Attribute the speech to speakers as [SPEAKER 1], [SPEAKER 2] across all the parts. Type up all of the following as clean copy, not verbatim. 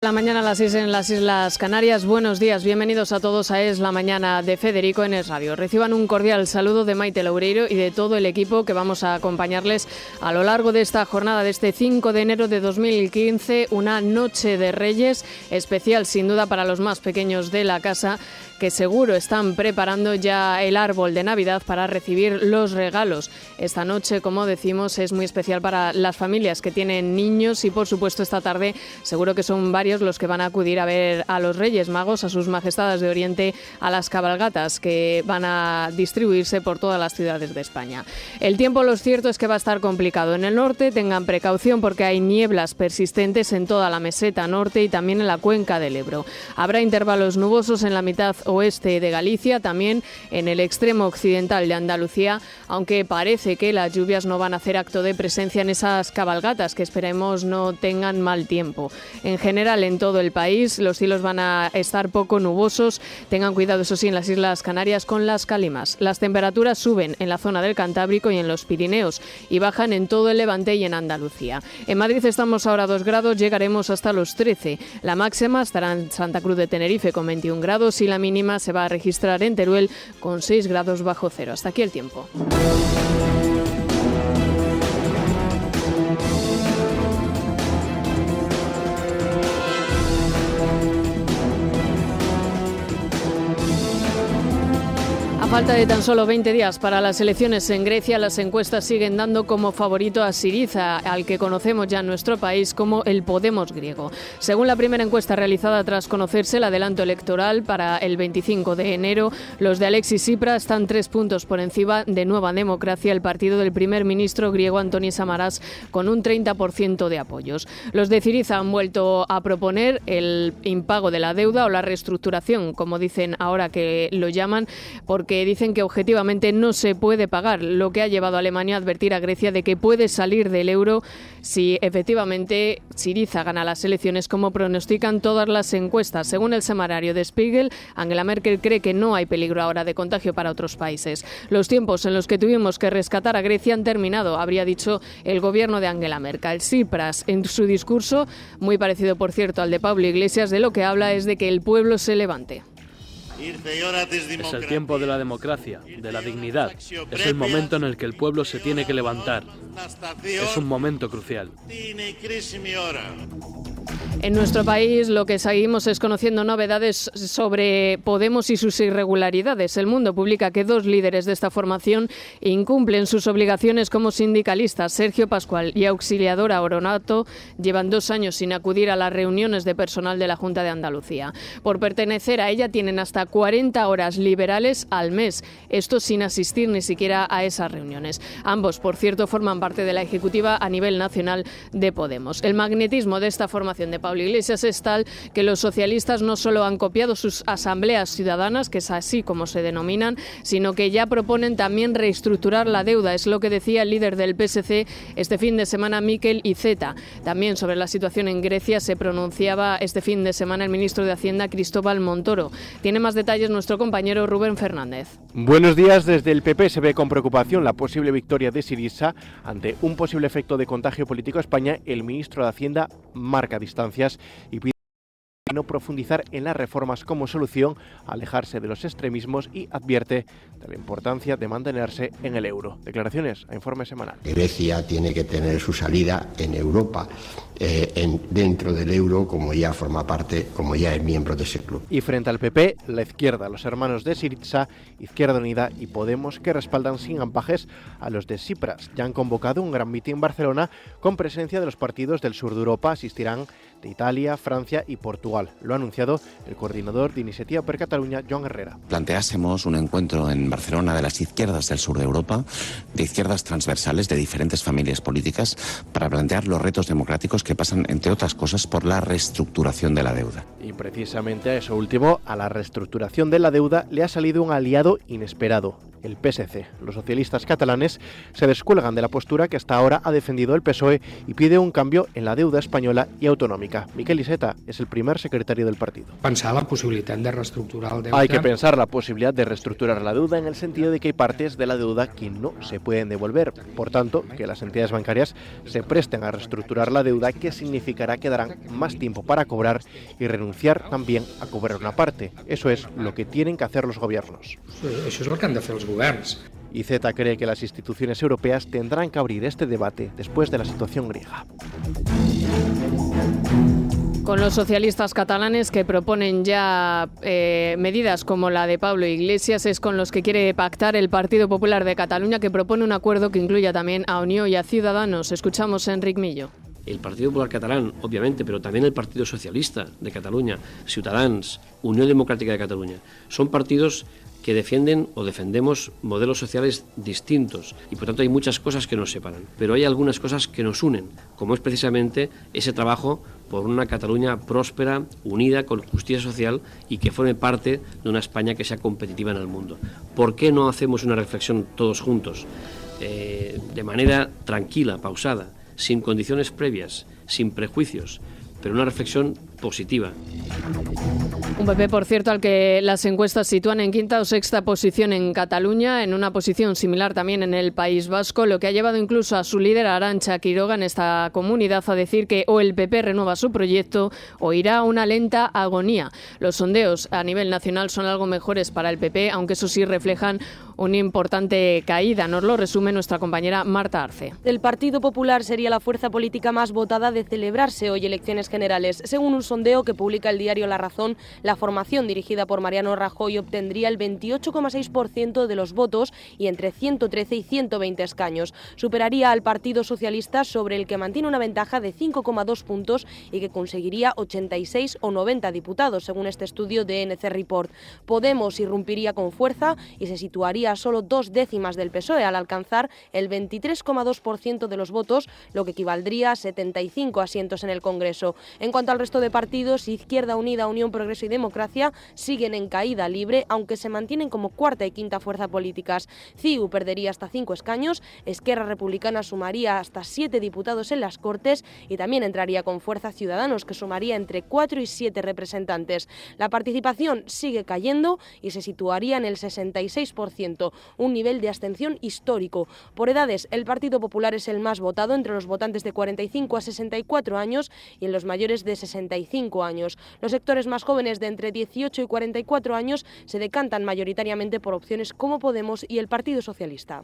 [SPEAKER 1] La mañana a las 6 en las Islas Canarias. Buenos días, bienvenidos a todos a Es la Mañana de Federico en Es Radio. Reciban un cordial saludo de Maite Loureiro y de todo el equipo que vamos a acompañarles a lo largo de esta jornada de este 5 de enero de 2015, una noche de Reyes especial sin duda para los más pequeños de la casa, que seguro están preparando ya el árbol de Navidad para recibir los regalos. Esta noche, como decimos, es muy especial para las familias que tienen niños y, por supuesto, esta tarde seguro que son varios los que van a acudir a ver a los Reyes Magos, a sus majestades de Oriente, a las cabalgatas que van a distribuirse por todas las ciudades de España. El tiempo, lo cierto es que va a estar complicado. En el norte tengan precaución porque hay nieblas persistentes en toda la meseta norte y también en la cuenca del Ebro. Habrá intervalos nubosos en la mitad oeste de Galicia, también en el extremo occidental de Andalucía, aunque parece que las lluvias no van a hacer acto de presencia en esas cabalgatas, que esperemos no tengan mal tiempo. En general, en todo el país, los cielos van a estar poco nubosos. Tengan cuidado, eso sí, en las Islas Canarias con las calimas. Las temperaturas suben en la zona del Cantábrico y en los Pirineos y bajan en todo el Levante y en Andalucía. En Madrid estamos ahora a 2 grados, llegaremos hasta los 13. La máxima estará en Santa Cruz de Tenerife con 21 grados y la mínima se va a registrar en Teruel con 6 grados bajo cero. Hasta aquí el tiempo. A falta de tan solo 20 días para las elecciones en Grecia, las encuestas siguen dando como favorito a Syriza, al que conocemos ya en nuestro país como el Podemos griego. Según la primera encuesta realizada tras conocerse el adelanto electoral para el 25 de enero, los de Alexis Tsipras están 3 puntos por encima de Nueva Democracia, el partido del primer ministro griego Antonis Samaras, con un 30% de apoyos. Los de Syriza han vuelto a proponer el impago de la deuda o la reestructuración, como dicen ahora que lo llaman, porque dicen que objetivamente no se puede pagar, lo que ha llevado a Alemania a advertir a Grecia de que puede salir del euro si efectivamente Syriza gana las elecciones, como pronostican todas las encuestas. Según el semanario de Spiegel, Angela Merkel cree que no hay peligro ahora de contagio para otros países. Los tiempos en los que tuvimos que rescatar a Grecia han terminado, habría dicho el gobierno de Angela Merkel. Tsipras, en su discurso, muy parecido por cierto al de Pablo Iglesias, de lo que habla es de que el pueblo se levante.
[SPEAKER 2] Es el tiempo de la democracia, de la dignidad. Es el momento en el que el pueblo se tiene que levantar. Es un momento crucial.
[SPEAKER 1] En nuestro país lo que seguimos es conociendo novedades sobre Podemos y sus irregularidades. El Mundo publica que 2 líderes de esta formación incumplen sus obligaciones como sindicalistas. Sergio Pascual y Auxiliadora Oronato llevan 2 años sin acudir a las reuniones de personal de la Junta de Andalucía. Por pertenecer a ella tienen hasta 40 horas liberales al mes, esto sin asistir ni siquiera a esas reuniones. Ambos, por cierto, forman parte de la ejecutiva a nivel nacional de Podemos. El magnetismo de esta formación de Pablo Iglesias es tal que los socialistas no solo han copiado sus asambleas ciudadanas, que es así como se denominan, sino que ya proponen también reestructurar la deuda. Es lo que decía el líder del PSC este fin de semana, Mikel Iceta. También sobre la situación en Grecia se pronunciaba este fin de semana el ministro de Hacienda, Cristóbal Montoro. Tiene más detalles nuestro compañero Rubén Fernández.
[SPEAKER 3] Buenos días. Desde el PP se ve con preocupación la posible victoria de Syriza ante un posible efecto de contagio político a España. El ministro de Hacienda marca distancias y pide no profundizar en las reformas como solución, alejarse de los extremismos y advierte de la importancia de mantenerse en el euro. Declaraciones a Informe Semanal.
[SPEAKER 4] Grecia tiene que tener su salida en Europa, dentro del euro, como ya forma parte, como ya es miembro de ese club.
[SPEAKER 3] Y frente al PP, la izquierda, los hermanos de Syriza, Izquierda Unida y Podemos, que respaldan sin ambajes a los de Tsipras. Ya han convocado un gran mitin en Barcelona con presencia de los partidos del sur de Europa. Asistirán de Italia, Francia y Portugal. Lo ha anunciado el coordinador de Iniciativa per Catalunya, Joan Herrera.
[SPEAKER 5] Planteásemos un encuentro en Barcelona de las izquierdas del sur de Europa, de izquierdas transversales de diferentes familias políticas, para plantear los retos democráticos que pasan, entre otras cosas, por la reestructuración de la deuda.
[SPEAKER 3] Y precisamente a eso último, a la reestructuración de la deuda, le ha salido un aliado inesperado. el PSC. Los socialistas catalanes se descuelgan de la postura que hasta ahora ha defendido el PSOE y pide un cambio en la deuda española y autonómica. Miquel Iceta es el primer secretario del partido.
[SPEAKER 6] Pensar la posibilidad de reestructurar el deuda.
[SPEAKER 3] Hay que pensar la posibilidad de reestructurar la deuda en el sentido de que hay partes de la deuda que no se pueden devolver. Por tanto, que las entidades bancarias se presten a reestructurar la deuda, que significará que darán más tiempo para cobrar y renunciar también a cobrar una parte. Eso es lo que tienen que hacer los gobiernos.
[SPEAKER 6] Això és el que han de fer els governs.
[SPEAKER 3] Iceta cree que las instituciones europeas tendrán que abrir este debate después de la situación griega.
[SPEAKER 1] Con los socialistas catalanes que proponen ya medidas como la de Pablo Iglesias, es con los que quiere pactar el Partido Popular de Cataluña, que propone un acuerdo que incluya también a Unió y a Ciudadanos. Escuchamos a Enric Millo.
[SPEAKER 7] El Partido Popular Catalán, obviamente, pero también el Partido Socialista de Cataluña, Ciutadans, Unión Democrática de Cataluña, son partidos que defienden o defendemos modelos sociales distintos y por tanto hay muchas cosas que nos separan, pero hay algunas cosas que nos unen, como es precisamente ese trabajo por una Cataluña próspera, unida, con justicia social y que forme parte de una España que sea competitiva en el mundo. ¿Por qué no hacemos una reflexión todos juntos, de manera tranquila, pausada, sin condiciones previas, sin prejuicios, pero una reflexión positiva?
[SPEAKER 1] Un PP, por cierto, al que las encuestas sitúan en quinta o sexta posición en Cataluña, en una posición similar también en el País Vasco, lo que ha llevado incluso a su líder, Arantxa Quiroga, en esta comunidad a decir que o el PP renueva su proyecto o irá a una lenta agonía. Los sondeos a nivel nacional son algo mejores para el PP, aunque eso sí reflejan una importante caída. Nos lo resume nuestra compañera Marta Arce.
[SPEAKER 8] El Partido Popular sería la fuerza política más votada de celebrarse hoy elecciones generales. Según un sondeo que publica el diario La Razón, la formación dirigida por Mariano Rajoy obtendría el 28,6% de los votos y entre 113 y 120 escaños. Superaría al Partido Socialista, sobre el que mantiene una ventaja de 5,2 puntos y que conseguiría 86 o 90 diputados, según este estudio de NC Report. Podemos irrumpiría con fuerza y se situaría a solo 2 décimas del PSOE al alcanzar el 23,2% de los votos, lo que equivaldría a 75 asientos en el Congreso. En cuanto al resto de partidos, Izquierda Unida, Unión, Progreso y Democracia siguen en caída libre, aunque se mantienen como cuarta y quinta fuerza políticas. CiU perdería hasta 5 escaños, Esquerra Republicana sumaría hasta 7 diputados en las Cortes y también entraría con fuerza Ciudadanos, que sumaría entre 4 y 7 representantes. La participación sigue cayendo y se situaría en el 66%, un nivel de abstención histórico. Por edades, el Partido Popular es el más votado entre los votantes de 45 a 64 años y en los mayores de 65 años. Los sectores más jóvenes de entre 18 y 44 años se decantan mayoritariamente por opciones como Podemos y el Partido Socialista.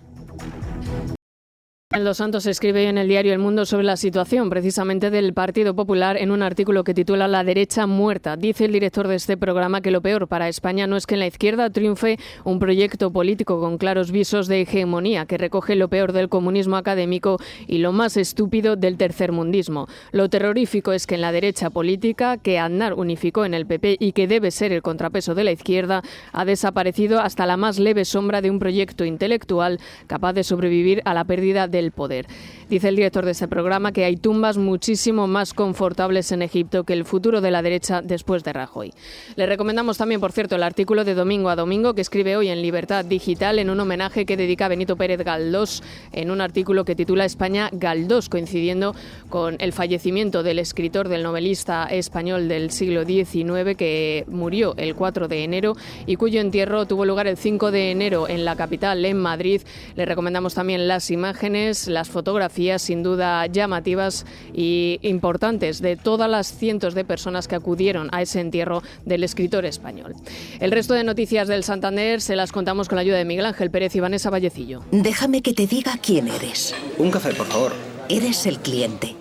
[SPEAKER 1] Dos Santos escribe en el diario El Mundo sobre la situación precisamente del Partido Popular en un artículo que titula La derecha muerta. Dice el director de este programa que lo peor para España no es que en la izquierda triunfe un proyecto político con claros visos de hegemonía que recoge lo peor del comunismo académico y lo más estúpido del tercermundismo. Lo terrorífico es que en la derecha política, que Aznar unificó en el PP y que debe ser el contrapeso de la izquierda, ha desaparecido hasta la más leve sombra de un proyecto intelectual capaz de sobrevivir a la pérdida del poder. Dice el director de este programa que hay tumbas muchísimo más confortables en Egipto que el futuro de la derecha después de Rajoy. Le recomendamos también, por cierto, el artículo de Domingo a Domingo que escribe hoy en Libertad Digital en un homenaje que dedica a Benito Pérez Galdós en un artículo que titula España Galdós, coincidiendo con el fallecimiento del escritor, del novelista español del siglo XIX que murió el 4 de enero y cuyo entierro tuvo lugar el 5 de enero en la capital, en Madrid. Le recomendamos también las imágenes, las fotografías sin duda llamativas y importantes de todas las cientos de personas que acudieron a ese entierro del escritor español. El resto de noticias del Santander se las contamos con la ayuda de Miguel Ángel Pérez y Vanessa Vallecillo.
[SPEAKER 9] Déjame que te diga quién eres.
[SPEAKER 10] Un café, por favor.
[SPEAKER 9] Eres el cliente.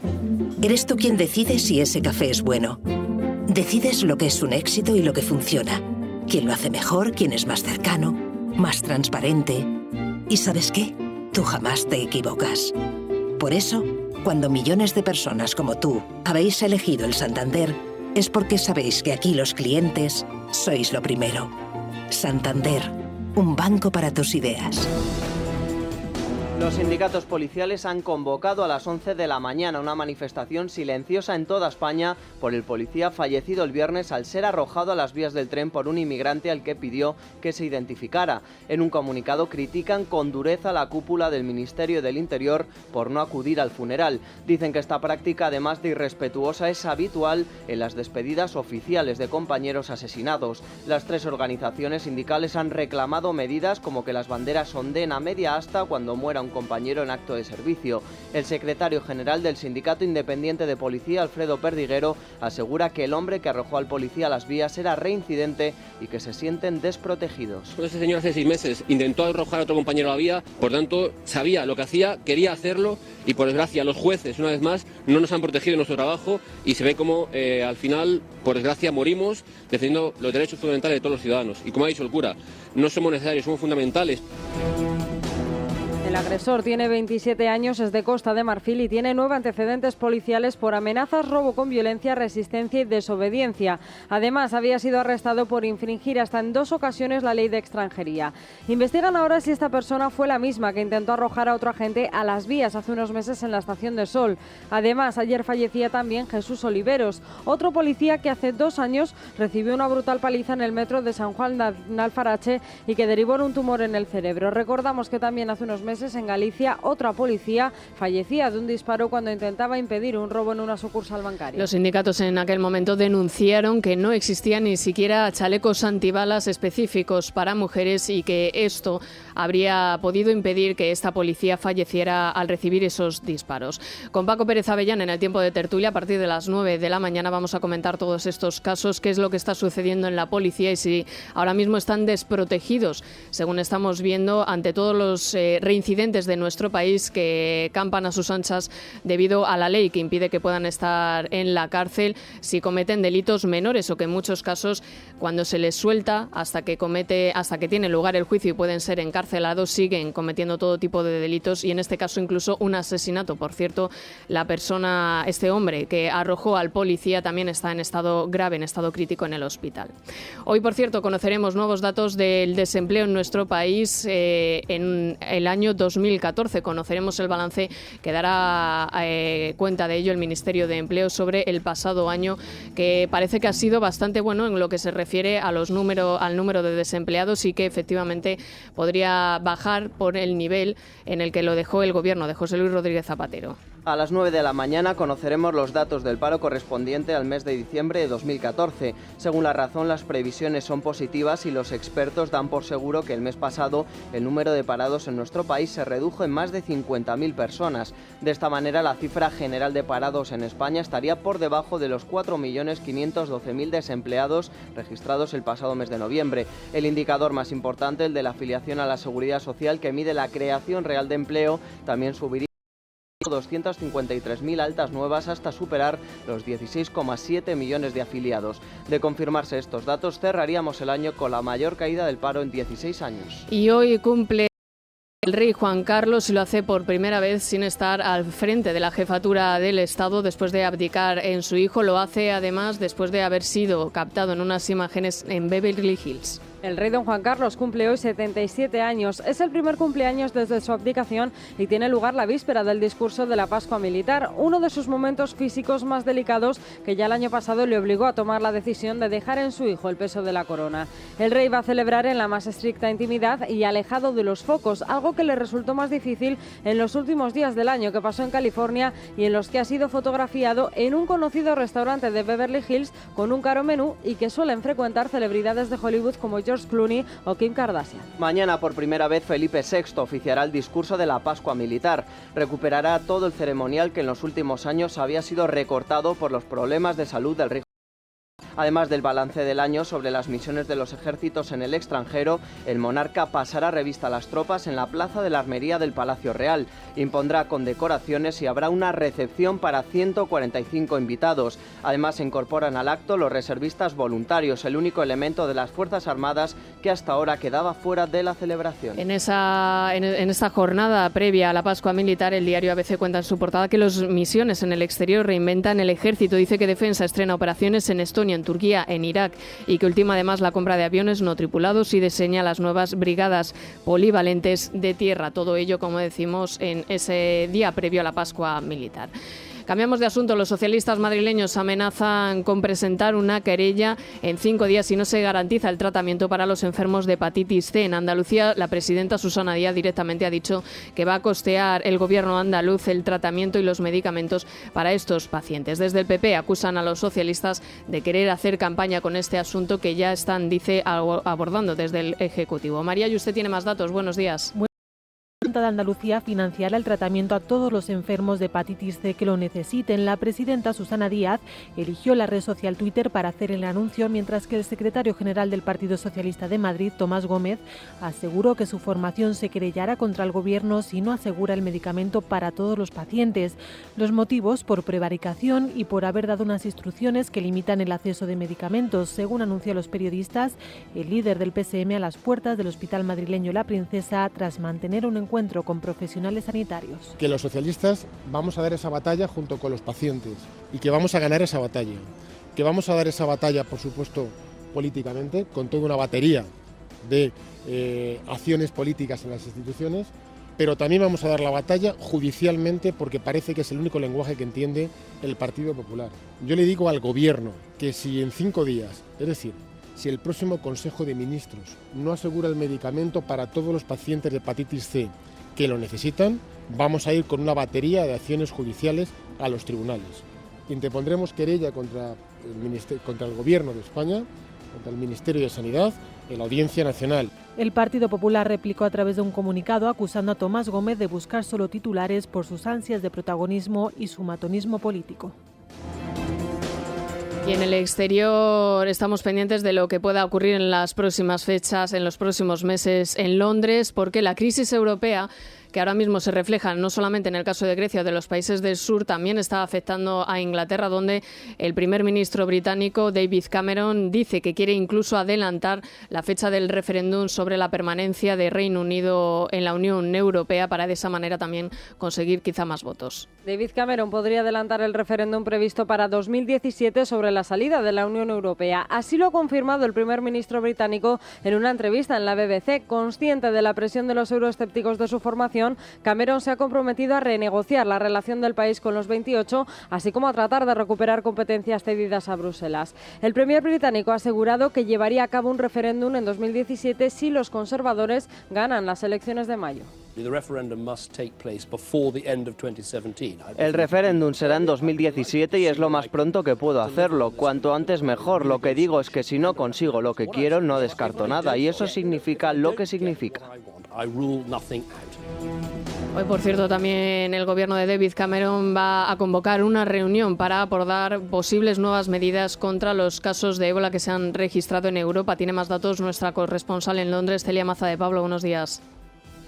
[SPEAKER 9] Eres tú quien decide si ese café es bueno. Decides lo que es un éxito y lo que funciona. Quién lo hace mejor, quién es más cercano, más transparente. ¿Y sabes qué? Tú jamás te equivocas. Por eso, cuando millones de personas como tú habéis elegido el Santander, es porque sabéis que aquí los clientes sois lo primero. Santander, un banco para tus ideas.
[SPEAKER 10] Los sindicatos policiales han convocado a las 11 de la mañana una manifestación silenciosa en toda España por el policía fallecido el viernes al ser arrojado a las vías del tren por un inmigrante al que pidió que se identificara. En un comunicado critican con dureza la cúpula del Ministerio del Interior por no acudir al funeral. Dicen que esta práctica, además de irrespetuosa, es habitual en las despedidas oficiales de compañeros asesinados. Las tres organizaciones sindicales han reclamado medidas como que las banderas ondeen a media asta cuando muera un compañero en acto de servicio. El secretario general del Sindicato Independiente de Policía, Alfredo Perdiguero, asegura que el hombre que arrojó al policía a las vías era reincidente y que se sienten desprotegidos.
[SPEAKER 11] Este señor hace 6 meses intentó arrojar a otro compañero a la vía, por tanto sabía lo que hacía, quería hacerlo y por desgracia los jueces, una vez más, no nos han protegido en nuestro trabajo y se ve como al final, por desgracia, morimos defendiendo los derechos fundamentales de todos los ciudadanos. Y como ha dicho el cura, no somos necesarios, somos fundamentales.
[SPEAKER 12] El agresor tiene 27 años, es de Costa de Marfil y tiene 9 antecedentes policiales por amenazas, robo con violencia, resistencia y desobediencia. Además, había sido arrestado por infringir hasta en 2 ocasiones la ley de extranjería. Investigan ahora si esta persona fue la misma que intentó arrojar a otro agente a las vías hace unos meses en la Estación de Sol. Además, ayer fallecía también Jesús Oliveros, otro policía que hace 2 años recibió una brutal paliza en el metro de San Juan de Alfarache y que derivó en un tumor en el cerebro. Recordamos que también hace unos meses en Galicia otra policía fallecía de un disparo cuando intentaba impedir un robo en una sucursal bancaria.
[SPEAKER 1] Los sindicatos en aquel momento denunciaron que no existían ni siquiera chalecos antibalas específicos para mujeres y que esto habría podido impedir que esta policía falleciera al recibir esos disparos. Con Paco Pérez Avellán en el tiempo de tertulia a partir de las 9 de la mañana vamos a comentar todos estos casos, qué es lo que está sucediendo en la policía y si ahora mismo están desprotegidos, según estamos viendo, ante todos los reincidentes de nuestro país que campan a sus anchas debido a la ley que impide que puedan estar en la cárcel si cometen delitos menores o que en muchos casos cuando se les suelta hasta que tiene lugar el juicio y pueden ser encarcelados siguen cometiendo todo tipo de delitos y en este caso incluso un asesinato. Por cierto, este hombre que arrojó al policía también está en estado grave, en estado crítico en el hospital. Hoy, por cierto, conoceremos nuevos datos del desempleo en nuestro país en el año 2014. Conoceremos el balance que dará cuenta de ello el Ministerio de Empleo sobre el pasado año, que parece que ha sido bastante bueno en lo que se refiere al número de desempleados y que efectivamente podría bajar por el nivel en el que lo dejó el gobierno de José Luis Rodríguez Zapatero.
[SPEAKER 10] A las 9 de la mañana conoceremos los datos del paro correspondiente al mes de diciembre de 2014. Según La Razón, las previsiones son positivas y los expertos dan por seguro que el mes pasado el número de parados en nuestro país se redujo en más de 50.000 personas. De esta manera, la cifra general de parados en España estaría por debajo de los 4.512.000 desempleados registrados el pasado mes de noviembre. El indicador más importante, el de la afiliación a la Seguridad Social, que mide la creación real de empleo, también subiría 253.000 altas nuevas hasta superar los 16,7 millones de afiliados. De confirmarse estos datos, cerraríamos el año con la mayor caída del paro en 16 años.
[SPEAKER 1] Y hoy cumple el rey Juan Carlos y lo hace por primera vez sin estar al frente de la jefatura del Estado después de abdicar en su hijo. Lo hace además después de haber sido captado en unas imágenes en Beverly Hills.
[SPEAKER 12] El rey don Juan Carlos cumple hoy 77 años. Es el primer cumpleaños desde su abdicación y tiene lugar la víspera del discurso de la Pascua Militar, uno de sus momentos físicos más delicados que ya el año pasado le obligó a tomar la decisión de dejar en su hijo el peso de la corona. El rey va a celebrar en la más estricta intimidad y alejado de los focos, algo que le resultó más difícil en los últimos días del año que pasó en California y en los que ha sido fotografiado en un conocido restaurante de Beverly Hills con un caro menú y que suelen frecuentar celebridades de Hollywood como George Clooney o Kim Kardashian.
[SPEAKER 10] Mañana por primera vez Felipe VI oficiará el discurso de la Pascua Militar. Recuperará todo el ceremonial que en los últimos años había sido recortado por los problemas de salud del rey. Además del balance del año sobre las misiones de los ejércitos en el extranjero, el monarca pasará revista a las tropas en la Plaza de la Armería del Palacio Real. Impondrá condecoraciones y habrá una recepción para 145 invitados. Además, se incorporan al acto los reservistas voluntarios, el único elemento de las Fuerzas Armadas que hasta ahora quedaba fuera de la celebración.
[SPEAKER 1] En esta jornada previa a la Pascua Militar, el diario ABC cuenta en su portada que las misiones en el exterior reinventan el ejército. Dice que Defensa estrena operaciones en Estonia, en en Turquía, en Irak, y que ultima además la compra de aviones no tripulados y diseña las nuevas brigadas polivalentes de tierra. Todo ello, como decimos, en ese día previo a la Pascua militar. Cambiamos de asunto. Los socialistas madrileños amenazan con presentar una querella en 5 días si no se garantiza el tratamiento para los enfermos de hepatitis C. En Andalucía, la presidenta Susana Díaz directamente ha dicho que va a costear el gobierno andaluz el tratamiento y los medicamentos para estos pacientes. Desde el PP acusan a los socialistas de querer hacer campaña con este asunto que ya están, dice, abordando desde el Ejecutivo. María, y usted tiene más datos. Buenos días.
[SPEAKER 13] La Junta de Andalucía financiará el tratamiento a todos los enfermos de hepatitis C que lo necesiten. La presidenta Susana Díaz eligió la red social Twitter para hacer el anuncio, mientras que el secretario general del Partido Socialista de Madrid, Tomás Gómez, aseguró que su formación se querellará contra el gobierno si no asegura el medicamento para todos los pacientes. Los motivos: por prevaricación y por haber dado unas instrucciones que limitan el acceso de medicamentos. Según anunció a los periodistas, el líder del PSM a las puertas del Hospital Madrileño La Princesa tras mantener un encuentro con profesionales sanitarios.
[SPEAKER 14] Que los socialistas vamos a dar esa batalla junto con los pacientes y que vamos a ganar esa batalla. Que vamos a dar esa batalla, por supuesto, políticamente, con toda una batería de acciones políticas en las instituciones, pero también vamos a dar la batalla judicialmente, porque parece que es el único lenguaje que entiende el Partido Popular. Yo le digo al Gobierno que si en 5 días, es decir, si el próximo Consejo de Ministros no asegura el medicamento para todos los pacientes de hepatitis C que lo necesitan, vamos a ir con una batería de acciones judiciales a los tribunales. Interpondremos querella contra el Gobierno de España, contra el Ministerio de Sanidad, en la Audiencia Nacional.
[SPEAKER 13] El Partido Popular replicó a través de un comunicado acusando a Tomás Gómez de buscar solo titulares por sus ansias de protagonismo y su matonismo político.
[SPEAKER 1] Y en el exterior estamos pendientes de lo que pueda ocurrir en las próximas fechas, en los próximos meses en Londres, porque la crisis europea, que ahora mismo se refleja no solamente en el caso de Grecia o de los países del sur, también está afectando a Inglaterra, donde el primer ministro británico David Cameron dice que quiere incluso adelantar la fecha del referéndum sobre la permanencia de Reino Unido en la Unión Europea para de esa manera también conseguir quizá más votos.
[SPEAKER 12] David Cameron podría adelantar el referéndum previsto para 2017 sobre la salida de la Unión Europea. Así lo ha confirmado el primer ministro británico en una entrevista en la BBC. Consciente de la presión de los euroescépticos de su formación, Cameron se ha comprometido a renegociar la relación del país con los 28, así como a tratar de recuperar competencias cedidas a Bruselas. El premier británico ha asegurado que llevaría a cabo un referéndum en 2017 si los conservadores ganan las elecciones de mayo.
[SPEAKER 10] El referéndum será en 2017 y es lo más pronto que puedo hacerlo. Cuanto antes mejor. Lo que digo es que si no consigo lo que quiero, no descarto nada, y eso significa lo que significa.
[SPEAKER 1] Hoy, por cierto, también el gobierno de David Cameron va a convocar una reunión para abordar posibles nuevas medidas contra los casos de ébola que se han registrado en Europa. Tiene más datos nuestra corresponsal en Londres, Celia Maza de Pablo. Buenos días.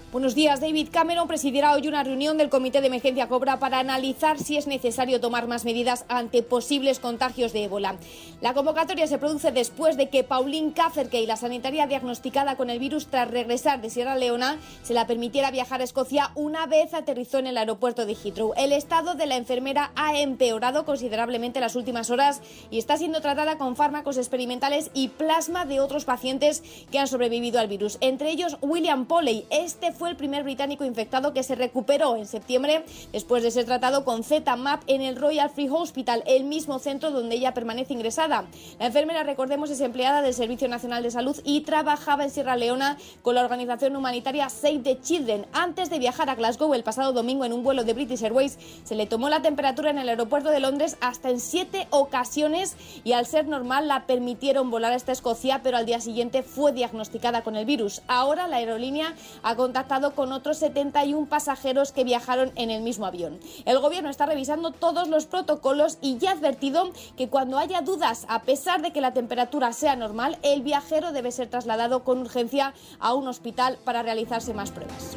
[SPEAKER 15] Buenos días. David Cameron presidirá hoy una reunión del Comité de Emergencia Cobra para analizar si es necesario tomar más medidas ante posibles contagios de ébola. La convocatoria se produce después de que Pauline Cafferkey, la sanitaria diagnosticada con el virus tras regresar de Sierra Leona, se la permitiera viajar a Escocia una vez aterrizó en el aeropuerto de Heathrow. El estado de la enfermera ha empeorado considerablemente en las últimas horas y está siendo tratada con fármacos experimentales y plasma de otros pacientes que han sobrevivido al virus, entre ellos William Poley. Este fue el primer británico infectado que se recuperó en septiembre después de ser tratado con Z-MAP en el Royal Free Hospital, el mismo centro donde ella permanece ingresada. La enfermera, recordemos, es empleada del Servicio Nacional de Salud y trabajaba en Sierra Leona con la organización humanitaria Save the Children. Antes de viajar a Glasgow el pasado domingo en un vuelo de British Airways, se le tomó la temperatura en el aeropuerto de Londres hasta en 7 ocasiones y al ser normal la permitieron volar hasta Escocia, pero al día siguiente fue diagnosticada con el virus. Ahora la aerolínea ha contactado con otros 71 pasajeros que viajaron en el mismo avión. El gobierno está revisando todos los protocolos y ya ha advertido que cuando haya dudas, a pesar de que la temperatura sea normal, el viajero debe ser trasladado con urgencia a un hospital para realizarse más pruebas.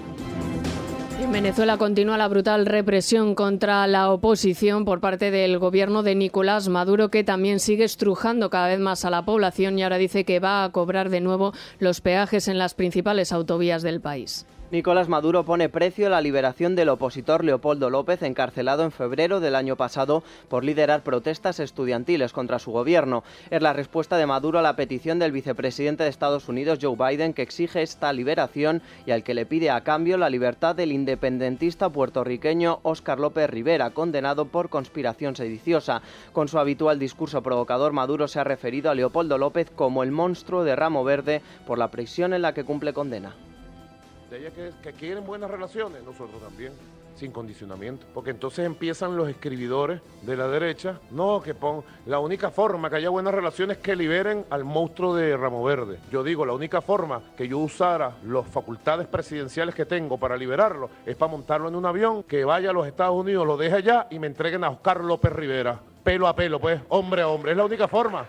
[SPEAKER 1] En Venezuela continúa la brutal represión contra la oposición por parte del gobierno de Nicolás Maduro, que también sigue estrujando cada vez más a la población y ahora dice que va a cobrar de nuevo los peajes en las principales autovías del país.
[SPEAKER 10] Nicolás Maduro pone precio a la liberación del opositor Leopoldo López, encarcelado en febrero del año pasado por liderar protestas estudiantiles contra su gobierno. Es la respuesta de Maduro a la petición del vicepresidente de Estados Unidos, Joe Biden, que exige esta liberación y al que le pide a cambio la libertad del independentista puertorriqueño Óscar López Rivera, condenado por conspiración sediciosa. Con su habitual discurso provocador, Maduro se ha referido a Leopoldo López como el monstruo de Ramo Verde por la prisión en la que cumple condena.
[SPEAKER 16] De ellas que quieren buenas relaciones, nosotros también, sin condicionamiento. Porque entonces empiezan los escribidores de la derecha, la única forma que haya buenas relaciones es que liberen al monstruo de Ramo Verde. Yo digo, la única forma que yo usara las facultades presidenciales que tengo para liberarlo es para montarlo en un avión, que vaya a los Estados Unidos, lo deje allá y me entreguen a Óscar López Rivera. Pelo a pelo, pues, hombre a hombre, es la única forma.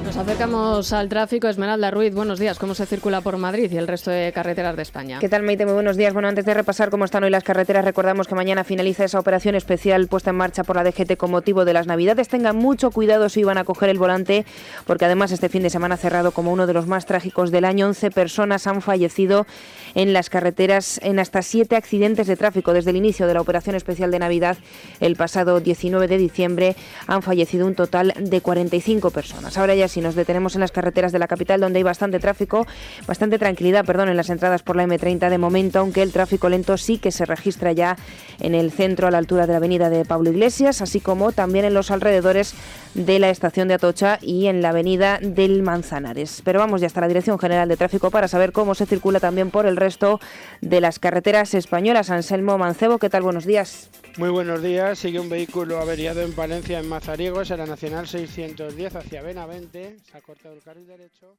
[SPEAKER 1] Nos acercamos al tráfico. Esmeralda Ruiz, buenos días. ¿Cómo se circula por Madrid y el resto de carreteras de España?
[SPEAKER 17] ¿Qué tal, Maite? Muy buenos días. Bueno, antes de repasar cómo están hoy las carreteras, recordamos que mañana finaliza esa operación especial puesta en marcha por la DGT con motivo de las Navidades. Tengan mucho cuidado si van a coger el volante, porque además este fin de semana cerrado como uno de los más trágicos del año. 11 personas han fallecido en las carreteras en hasta 7 accidentes de tráfico. Desde el inicio de la operación especial de Navidad, el pasado 19 de diciembre, han fallecido un total de 45 personas. Ahora ya si nos detenemos en las carreteras de la capital, donde hay bastante tranquilidad, en las entradas por la M30 de momento, aunque el tráfico lento sí que se registra ya en el centro a la altura de la avenida de Pablo Iglesias, así como también en los alrededores de la estación de Atocha y en la avenida del Manzanares. Pero vamos ya hasta la Dirección General de Tráfico para saber cómo se circula también por el resto de las carreteras españolas. Anselmo Mancebo, ¿qué tal? Buenos días.
[SPEAKER 18] Muy buenos días. Sigue un vehículo averiado en Palencia, en Mazariegos, en la Nacional 610 hacia Benavente. Se ha cortado el carril derecho.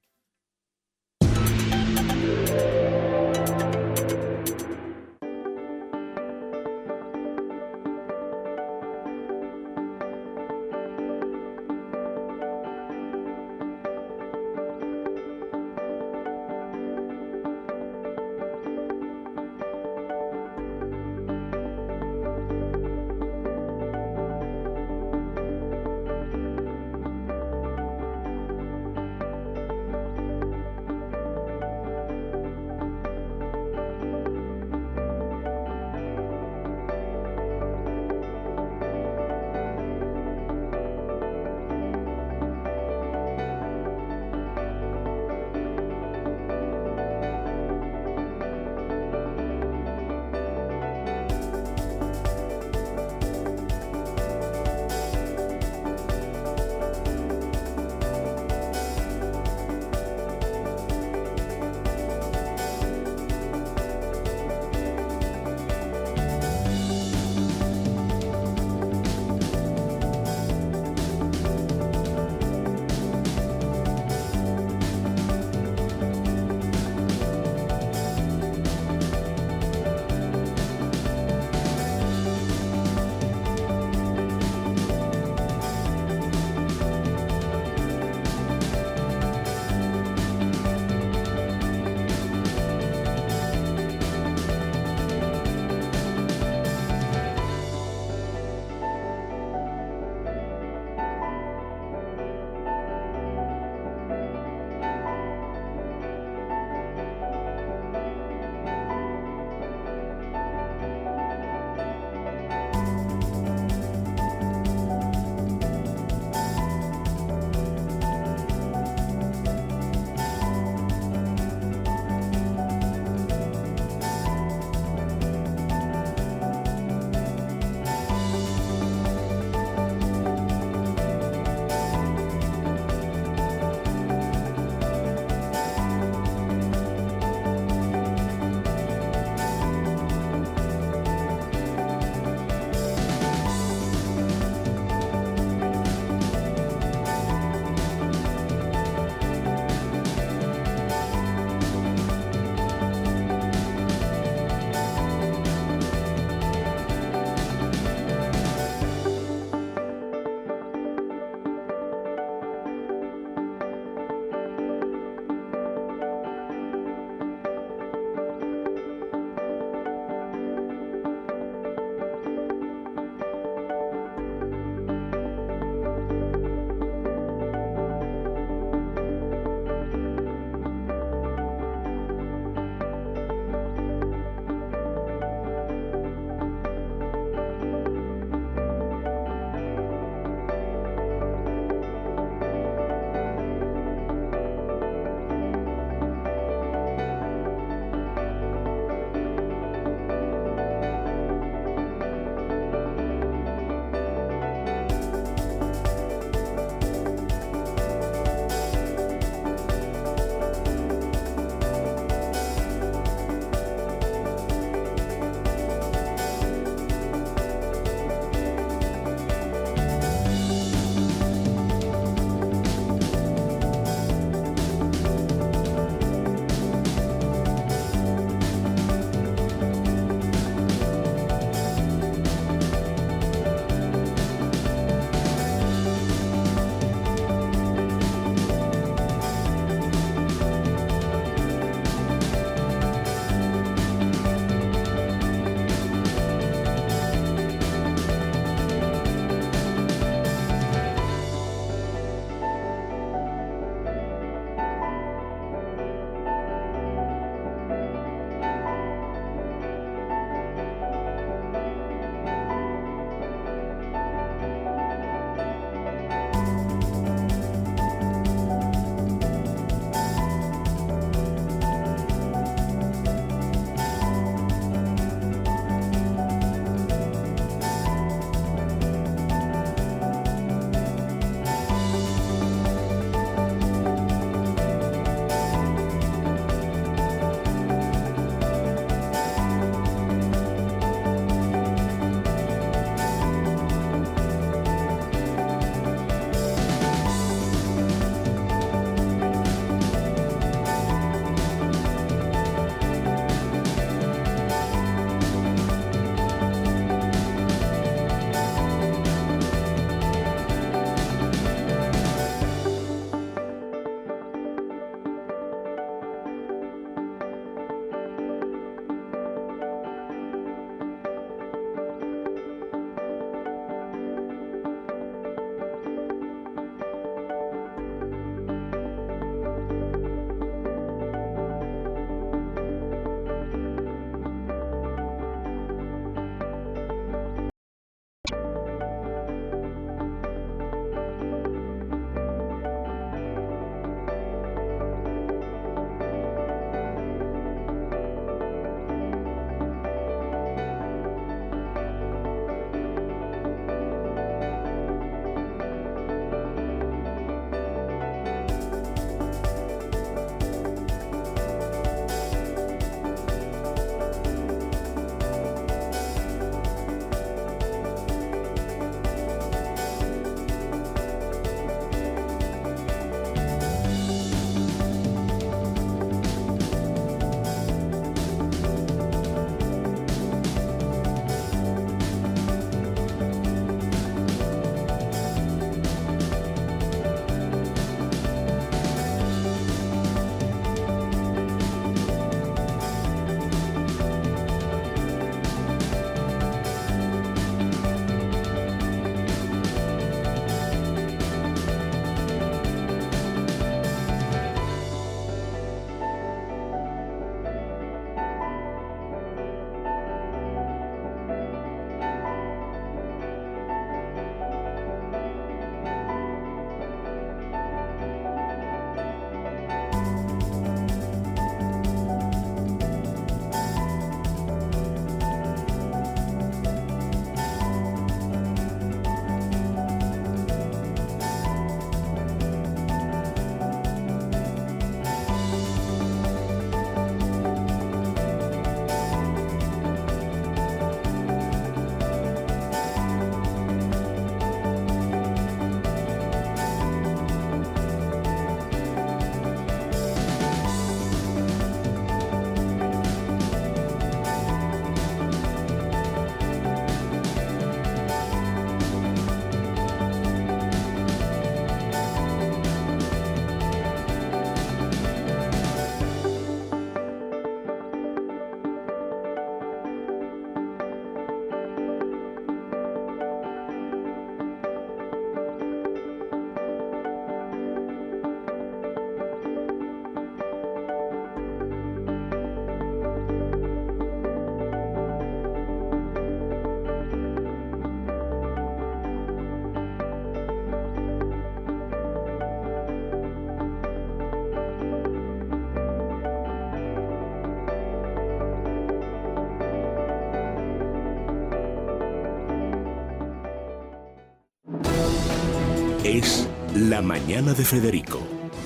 [SPEAKER 19] Es La Mañana de Federico.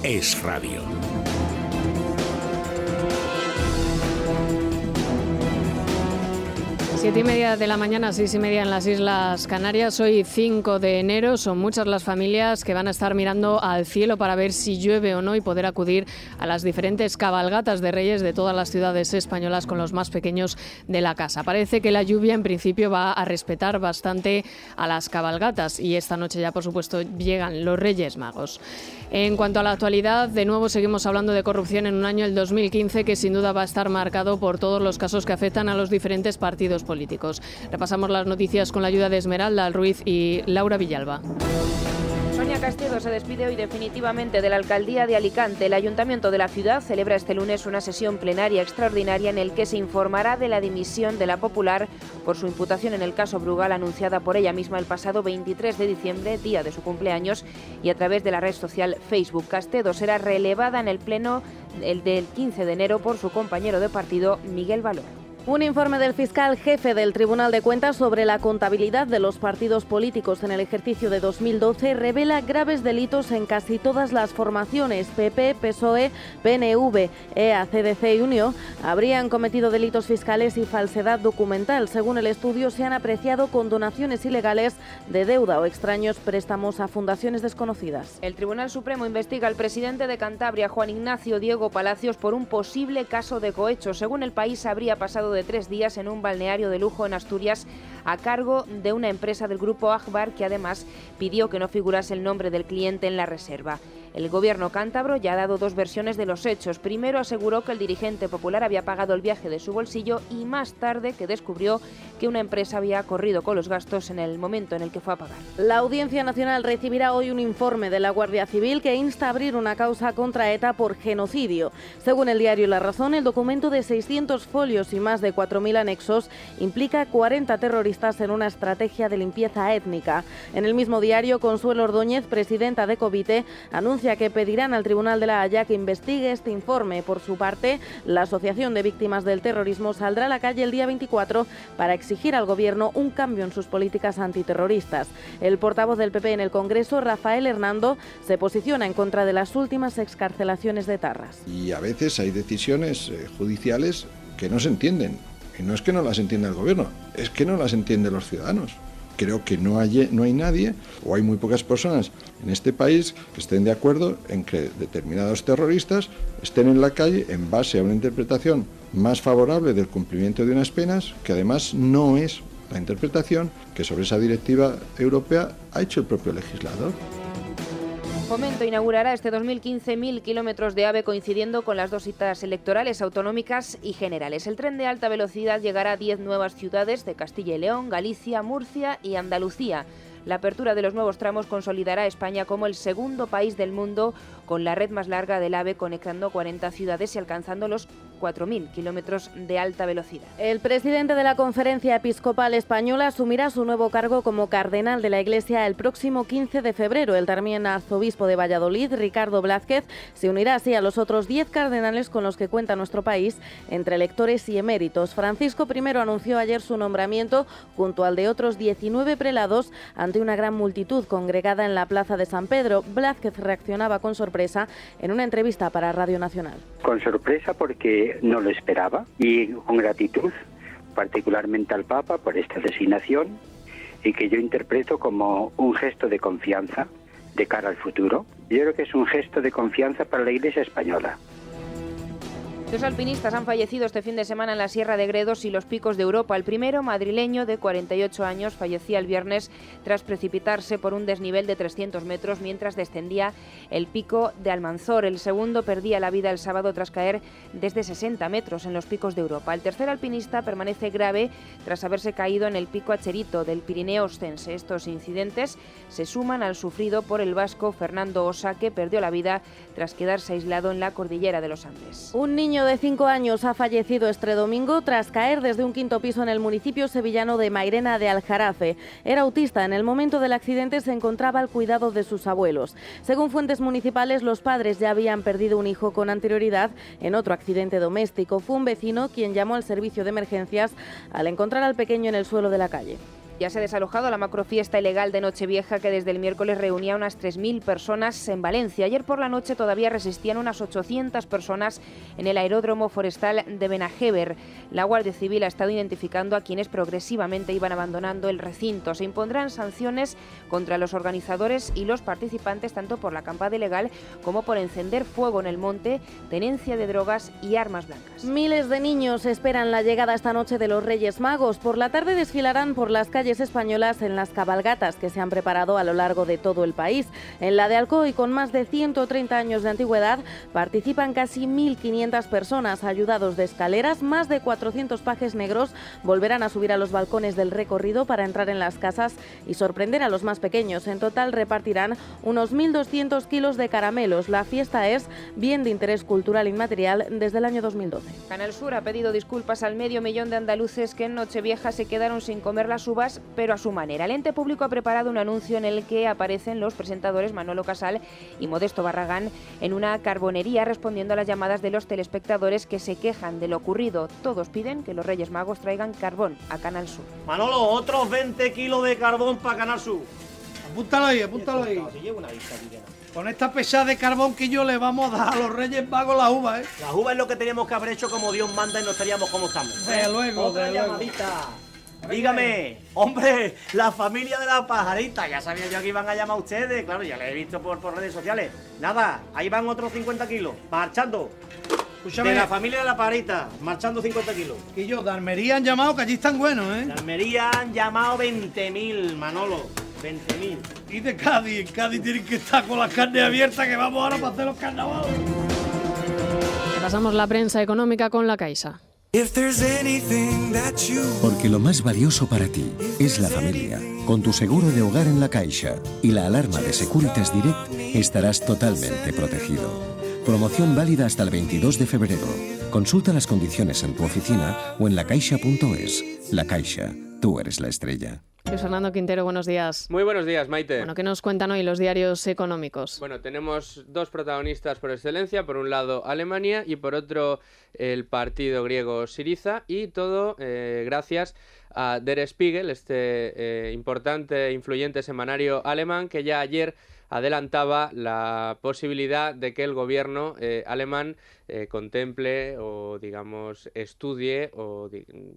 [SPEAKER 19] Es Radio.
[SPEAKER 1] Siete y media de la mañana, 6:30 en las Islas Canarias. Hoy 5 de enero. Son muchas las familias que van a estar mirando al cielo para ver si llueve o no y poder acudir a las diferentes cabalgatas de Reyes de todas las ciudades españolas con los más pequeños de la casa. Parece que la lluvia en principio va a respetar bastante a las cabalgatas y esta noche ya, por supuesto, llegan los Reyes Magos. En cuanto a la actualidad, de nuevo seguimos hablando de corrupción en un año, el 2015, que sin duda va a estar marcado por todos los casos que afectan a los diferentes partidos políticos. Repasamos las noticias con la ayuda de Esmeralda Ruiz y Laura Villalba.
[SPEAKER 17] Sonia Castedo se despide hoy definitivamente de la alcaldía de Alicante. El ayuntamiento de la ciudad celebra este lunes una sesión plenaria extraordinaria en el que se informará de la dimisión de la Popular por su imputación en el caso Brugal, anunciada por ella misma el pasado 23 de diciembre, día de su cumpleaños, y a través de la red social Facebook. Castedo será relevada en el pleno del 15 de enero por su compañero de partido, Miguel Valor.
[SPEAKER 12] Un informe del fiscal jefe del Tribunal de Cuentas sobre la contabilidad de los partidos políticos en el ejercicio de 2012 revela graves delitos en casi todas las formaciones. PP, PSOE, PNV, EA, CDC y Unió habrían cometido delitos fiscales y falsedad documental. Según el estudio, se han apreciado condonaciones ilegales de deuda o extraños préstamos a fundaciones desconocidas.
[SPEAKER 17] El Tribunal Supremo investiga al presidente de Cantabria, Juan Ignacio Diego Palacios, por un posible caso de cohecho. Según El País, habría pasado de 3 días en un balneario de lujo en Asturias a cargo de una empresa del grupo Agbar, que además pidió que no figurase el nombre del cliente en la reserva. El gobierno cántabro ya ha dado 2 versiones de los hechos. Primero aseguró que el dirigente popular había pagado el viaje de su bolsillo y más tarde que descubrió que una empresa había corrido con los gastos en el momento en el que fue a pagar.
[SPEAKER 12] La Audiencia Nacional recibirá hoy un informe de la Guardia Civil que insta a abrir una causa contra ETA por genocidio. Según el diario La Razón, el documento de 600 folios y más de 4.000 anexos implica 40 terroristas en una estrategia de limpieza étnica. En el mismo diario, Consuelo Ordóñez, presidenta de Covite, anuncia que pedirán al Tribunal de la Haya que investigue este informe. Por su parte, la Asociación de Víctimas del Terrorismo saldrá a la calle el día 24 para exigir al Gobierno un cambio en sus políticas antiterroristas. El portavoz del PP en el Congreso, Rafael Hernando, se posiciona en contra de las últimas excarcelaciones de etarras.
[SPEAKER 20] Y a veces hay decisiones judiciales que no se entienden. Y no es que no las entienda el Gobierno, es que no las entienden los ciudadanos. Creo que no hay nadie, o hay muy pocas personas en este país que estén de acuerdo en que determinados terroristas estén en la calle en base a una interpretación más favorable del cumplimiento de unas penas, que además no es la interpretación que sobre esa directiva europea ha hecho el propio legislador.
[SPEAKER 17] Fomento inaugurará este 2015 1.000 kilómetros de AVE, coincidiendo con las 2 citas electorales, autonómicas y generales. El tren de alta velocidad llegará a 10 nuevas ciudades de Castilla y León, Galicia, Murcia y Andalucía. La apertura de los nuevos tramos consolidará a España como el segundo país del mundo con la red más larga del AVE, conectando 40 ciudades y alcanzando los 4.000 kilómetros de alta velocidad.
[SPEAKER 12] El presidente de la Conferencia Episcopal Española asumirá su nuevo cargo como cardenal de la Iglesia el próximo 15 de febrero. El también arzobispo de Valladolid, Ricardo Blázquez, se unirá así a los otros 10 cardenales con los que cuenta nuestro país, entre electores y eméritos. Francisco I anunció ayer su nombramiento junto al de otros 19 prelados ante una gran multitud congregada en la plaza de San Pedro. Blázquez reaccionaba con sorpresa en una entrevista para Radio Nacional.
[SPEAKER 21] Con sorpresa porque no lo esperaba y con gratitud particularmente al Papa por esta designación, y que yo interpreto como un gesto de confianza de cara al futuro. Yo creo que es un gesto de confianza para la Iglesia española.
[SPEAKER 17] 2 alpinistas han fallecido este fin de semana en la Sierra de Gredos y los Picos de Europa. El primero, madrileño de 48 años, fallecía el viernes tras precipitarse por un desnivel de 300 metros mientras descendía el pico de Almanzor. El segundo perdía la vida el sábado tras caer desde 60 metros en los Picos de Europa. El tercer alpinista permanece grave tras haberse caído en el pico Acherito del Pirineo Ostense. Estos incidentes se suman al sufrido por el vasco Fernando Osa, que perdió la vida tras quedarse aislado en la cordillera de los Andes.
[SPEAKER 12] Un niño de 5 años ha fallecido este domingo tras caer desde un 5º piso en el municipio sevillano de Mairena de Aljarafe. Era autista. En el momento del accidente se encontraba al cuidado de sus abuelos. Según fuentes municipales, los padres ya habían perdido un hijo con anterioridad en otro accidente doméstico. Fue un vecino quien llamó al servicio de emergencias al encontrar al pequeño en el suelo de la calle.
[SPEAKER 17] Ya se ha desalojado la macrofiesta ilegal de Nochevieja que desde el miércoles reunía unas 3.000 personas en Valencia. Ayer por la noche todavía resistían unas 800 personas en el aeródromo forestal de Benajever. La Guardia Civil ha estado identificando a quienes progresivamente iban abandonando el recinto. Se impondrán sanciones contra los organizadores y los participantes tanto por la acampada ilegal como por encender fuego en el monte, tenencia de drogas y armas blancas.
[SPEAKER 2] Miles de niños esperan la llegada esta noche de los Reyes Magos. Por la tarde desfilarán por las calles españolas en las cabalgatas que se han preparado a lo largo de todo el país. En la de Alcoy, con más de 130 años de antigüedad, participan casi 1.500 personas. Ayudados de escaleras, más de 400 pajes negros volverán a subir a los balcones del recorrido para entrar en las casas y sorprender a los más pequeños. En total repartirán unos 1.200 kilos de caramelos. La fiesta es bien de interés cultural inmaterial desde el año 2012.
[SPEAKER 17] Canal Sur ha pedido disculpas al 500.000 de andaluces que en Nochevieja se quedaron sin comer las uvas, pero a su manera. El ente público ha preparado un anuncio en el que aparecen los presentadores Manolo Casal y Modesto Barragán en una carbonería respondiendo a las llamadas de los telespectadores que se quejan de lo ocurrido. Todos piden que los Reyes Magos traigan carbón a Canal Sur.
[SPEAKER 22] Manolo, otros 20 kilos de carbón para Canal Sur.
[SPEAKER 23] Apúntalo ahí, apúntalo ahí. Con esta pesada de carbón que yo le vamos a dar a los Reyes Magos las uvas, ¿eh?
[SPEAKER 22] Las uvas es lo que teníamos que haber hecho como Dios manda y no estaríamos como estamos. Otra llamadita. Dígame, hombre, la familia de la pajarita. Ya sabía yo que iban a llamar a ustedes. Claro, ya le he visto por redes sociales. Nada, ahí van otros 50 kilos, marchando. Escúchame. De la familia de la pajarita, marchando 50 kilos.
[SPEAKER 23] Y yo, de Almería han llamado, que allí están buenos, ¿eh?
[SPEAKER 22] De Almería han llamado 20.000, Manolo. 20.000.
[SPEAKER 23] Y de Cádiz, en Cádiz tienen que estar con las carnes abiertas, que vamos ahora para hacer los carnavales.
[SPEAKER 1] Pasamos la prensa económica con La Caixa.
[SPEAKER 19] Porque lo más valioso para ti es la familia. Con tu seguro de hogar en La Caixa y la alarma de Securitas Direct estarás totalmente protegido. Promoción válida hasta el 22 de febrero. Consulta las condiciones en tu oficina o en lacaixa.es. La Caixa, tú eres la estrella.
[SPEAKER 1] Luis Fernando Quintero, buenos días.
[SPEAKER 24] Muy buenos días, Maite.
[SPEAKER 1] Bueno, ¿qué nos cuentan hoy los diarios económicos?
[SPEAKER 24] Bueno, tenemos dos protagonistas por excelencia. Por un lado, Alemania y por otro, el partido griego Syriza. Y todo gracias a Der Spiegel, este importante e influyente semanario alemán que ya ayer adelantaba la posibilidad de que el gobierno alemán contemple o, digamos, estudie o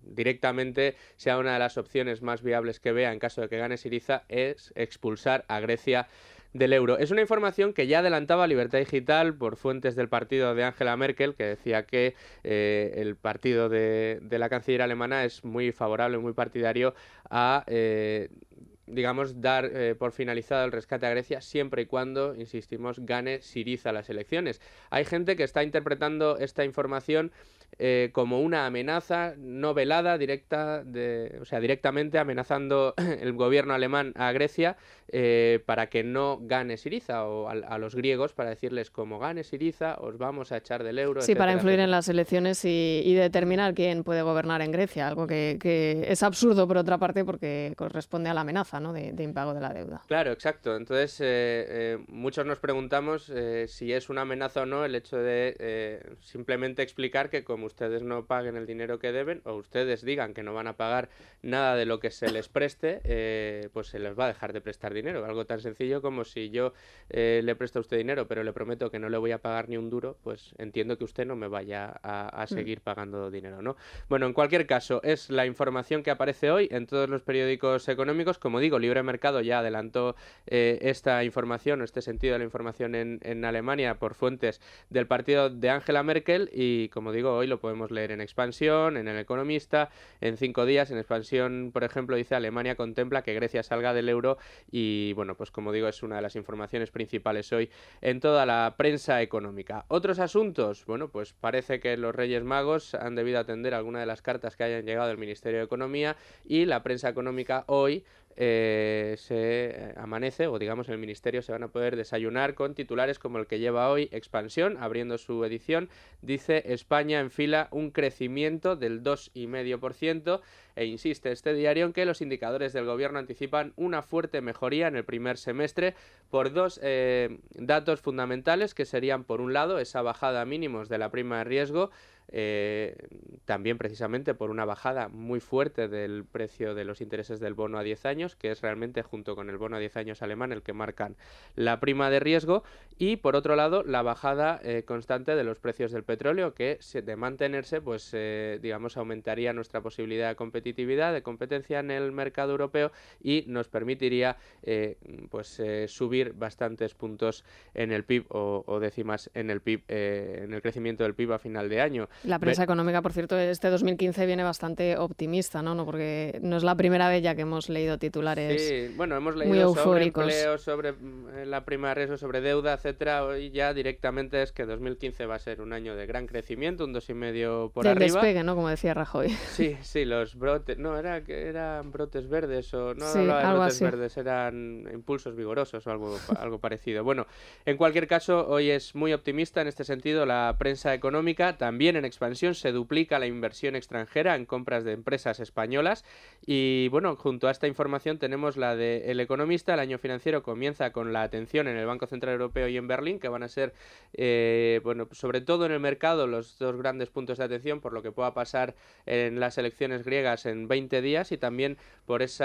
[SPEAKER 24] directamente sea una de las opciones más viables que vea en caso de que gane Syriza es expulsar a Grecia del euro. Es una información que ya adelantaba Libertad Digital por fuentes del partido de Angela Merkel, que decía que el partido de la canciller alemana es muy favorable, muy partidario a digamos, dar por finalizado el rescate a Grecia siempre y cuando, insistimos, gane Syriza las elecciones. Hay gente que está interpretando esta información como una amenaza no velada, directamente amenazando el gobierno alemán a Grecia para que no gane Syriza, o a los griegos para decirles, como gane Syriza, os vamos a echar del euro.
[SPEAKER 1] Sí,
[SPEAKER 24] etcétera,
[SPEAKER 1] para influir
[SPEAKER 24] etcétera.
[SPEAKER 1] en las elecciones y determinar quién puede gobernar en Grecia, algo que es absurdo por otra parte porque corresponde a la amenaza, ¿no?, de impago de la deuda.
[SPEAKER 24] Claro, exacto. Entonces, muchos nos preguntamos si es una amenaza o no el hecho de simplemente explicar que como ustedes no paguen el dinero que deben, o ustedes digan que no van a pagar nada de lo que se les preste, pues se les va a dejar de prestar dinero. Algo tan sencillo como si yo le presto a usted dinero, pero le prometo que no le voy a pagar ni un duro, pues entiendo que usted no me vaya a seguir pagando dinero, ¿no? Bueno, en cualquier caso, es la información que aparece hoy en todos los periódicos económicos. Como digo, Libre Mercado ya adelantó esta información, o este sentido de la información en Alemania por fuentes del partido de Angela Merkel, y como digo, hoy lo podemos leer en Expansión, en El Economista, en 5 días. En Expansión, por ejemplo, dice: Alemania contempla que Grecia salga del euro, y bueno, pues como digo, es una de las informaciones principales hoy en toda la prensa económica. Otros asuntos, bueno, pues parece que los Reyes Magos han debido atender alguna de las cartas que hayan llegado del Ministerio de Economía, y la prensa económica hoy se amanece, o digamos en el Ministerio se van a poder desayunar con titulares como el que lleva hoy Expansión, abriendo su edición. Dice: España enfila un crecimiento del 2,5%, e insiste este diario en que los indicadores del gobierno anticipan una fuerte mejoría en el primer semestre por dos datos fundamentales, que serían, por un lado, esa bajada a mínimos de la prima de riesgo también precisamente por una bajada muy fuerte del precio de los intereses del bono a 10 años, que es realmente junto con el bono a 10 años alemán el que marcan la prima de riesgo, y por otro lado la bajada constante de los precios del petróleo, que de mantenerse pues digamos aumentaría nuestra posibilidad de competitividad, de competencia en el mercado europeo y nos permitiría subir bastantes puntos en el PIB o décimas en el PIB, en el crecimiento del PIB a final de año.
[SPEAKER 1] La prensa económica, por cierto, este 2015 viene bastante optimista, ¿no? Porque no es la primera vez ya que hemos leído titulares
[SPEAKER 24] hemos leído
[SPEAKER 1] muy eufóricos.
[SPEAKER 24] Sobre empleo, sobre la prima de riesgo, sobre deuda, etcétera. Hoy ya directamente es que 2015 va a ser un año de gran crecimiento, un 2,5 por arriba.
[SPEAKER 1] Del despegue, ¿no? Como decía Rajoy.
[SPEAKER 24] Sí, los brotes, no, eran brotes verdes o no,
[SPEAKER 1] sí,
[SPEAKER 24] hablaba de brotes
[SPEAKER 1] así.
[SPEAKER 24] verdes, eran impulsos vigorosos o algo parecido. Bueno, en cualquier caso, hoy es muy optimista en este sentido la prensa económica. También en expansión se duplica la inversión extranjera en compras de empresas españolas y bueno, junto a esta información tenemos la de El Economista. El año financiero comienza con la atención en el Banco Central Europeo y en Berlín, que van a ser sobre todo en el mercado los dos grandes puntos de atención por lo que pueda pasar en las elecciones griegas en 20 días y también por ese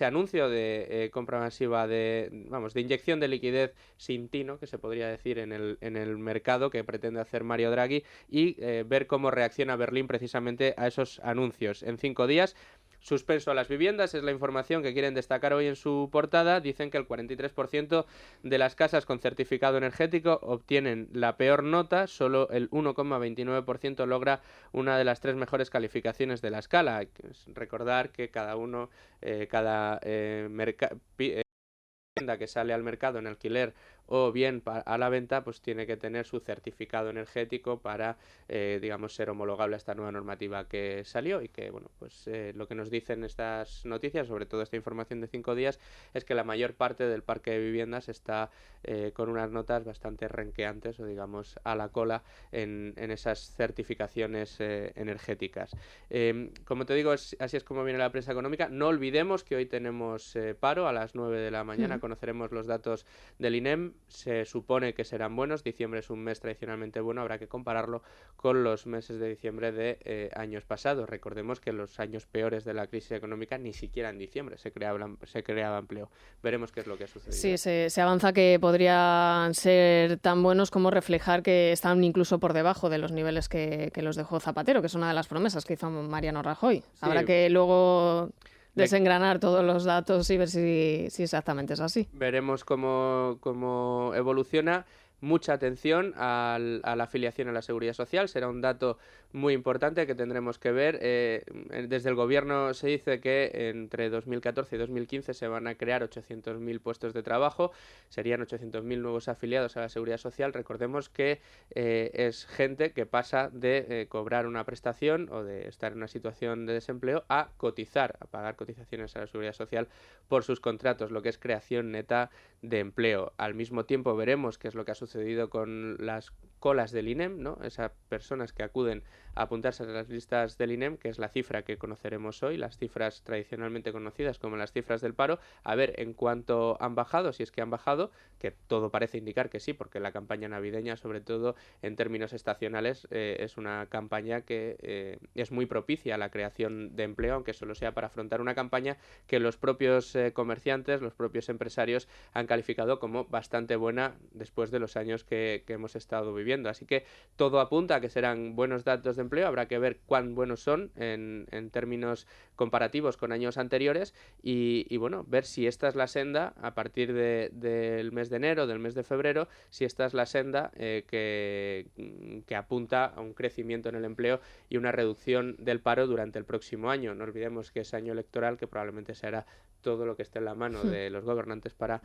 [SPEAKER 24] anuncio de compra masiva de inyección de liquidez sin tino, que se podría decir en el mercado, que pretende hacer Mario Draghi, y ver cómo reacciona Berlín precisamente a esos anuncios. En 5 días, suspenso a las viviendas, es la información que quieren destacar hoy en su portada. Dicen que el 43% de las casas con certificado energético obtienen la peor nota, solo el 1,29% logra una de las 3 mejores calificaciones de la escala. Recordar que cada vivienda que sale al mercado en alquiler o bien a la venta, pues tiene que tener su certificado energético para, ser homologable a esta nueva normativa que salió y que, lo que nos dicen estas noticias, sobre todo esta información de 5 días, es que la mayor parte del parque de viviendas está con unas notas bastante renqueantes o, a la cola en esas certificaciones energéticas. Como te digo, así es como viene la prensa económica. No olvidemos que hoy tenemos paro a las 9 de la mañana, conoceremos los datos del INEM. Se supone que serán buenos. Diciembre es un mes tradicionalmente bueno, habrá que compararlo con los meses de diciembre de años pasados. Recordemos que los años peores de la crisis económica ni siquiera en diciembre se creaba empleo. Veremos qué es lo que ha sucedido.
[SPEAKER 1] Sí, se avanza que podrían ser tan buenos como reflejar que están incluso por debajo de los niveles que los dejó Zapatero, que es una de las promesas que hizo Mariano Rajoy. Sí. Habrá que luego desengranar todos los datos y ver si exactamente es así.
[SPEAKER 24] Veremos cómo evoluciona. Mucha atención a la afiliación a la Seguridad Social, será un dato muy importante que tendremos que ver. Desde el Gobierno se dice que entre 2014 y 2015 se van a crear 800.000 puestos de trabajo, serían 800.000 nuevos afiliados a la Seguridad Social. Recordemos que es gente que pasa de cobrar una prestación o de estar en una situación de desempleo a cotizar, a pagar cotizaciones a la Seguridad Social por sus contratos, lo que es creación neta de empleo. Al mismo tiempo veremos qué es lo que ha sucedido con las colas del INEM, ¿no? Esas personas que acuden a apuntarse a las listas del INEM, que es la cifra que conoceremos hoy, las cifras tradicionalmente conocidas como las cifras del paro, a ver en cuánto han bajado, si es que han bajado, que todo parece indicar que sí, porque la campaña navideña, sobre todo en términos estacionales, es una campaña que es muy propicia a la creación de empleo, aunque solo sea para afrontar una campaña que los propios comerciantes, los propios empresarios han calificado como bastante buena después de los años que hemos estado viviendo. Así que todo apunta a que serán buenos datos de empleo, habrá que ver cuán buenos son en términos comparativos con años anteriores y ver si esta es la senda a partir del mes de enero, del mes de febrero, si esta es la senda que apunta a un crecimiento en el empleo y una reducción del paro durante el próximo año. No olvidemos que es año electoral, que probablemente se hará todo lo que esté en la mano de los gobernantes para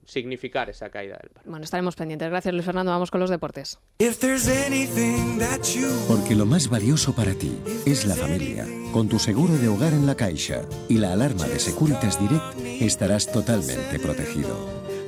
[SPEAKER 24] significar esa caída del paro.
[SPEAKER 1] Bueno, estaremos pendientes. Gracias, Luis Fernando. Vamos con los deportes.
[SPEAKER 19] Porque lo más valioso para ti es la familia. Con tu seguro de hogar en La Caixa y la alarma de Securitas Direct estarás totalmente protegido.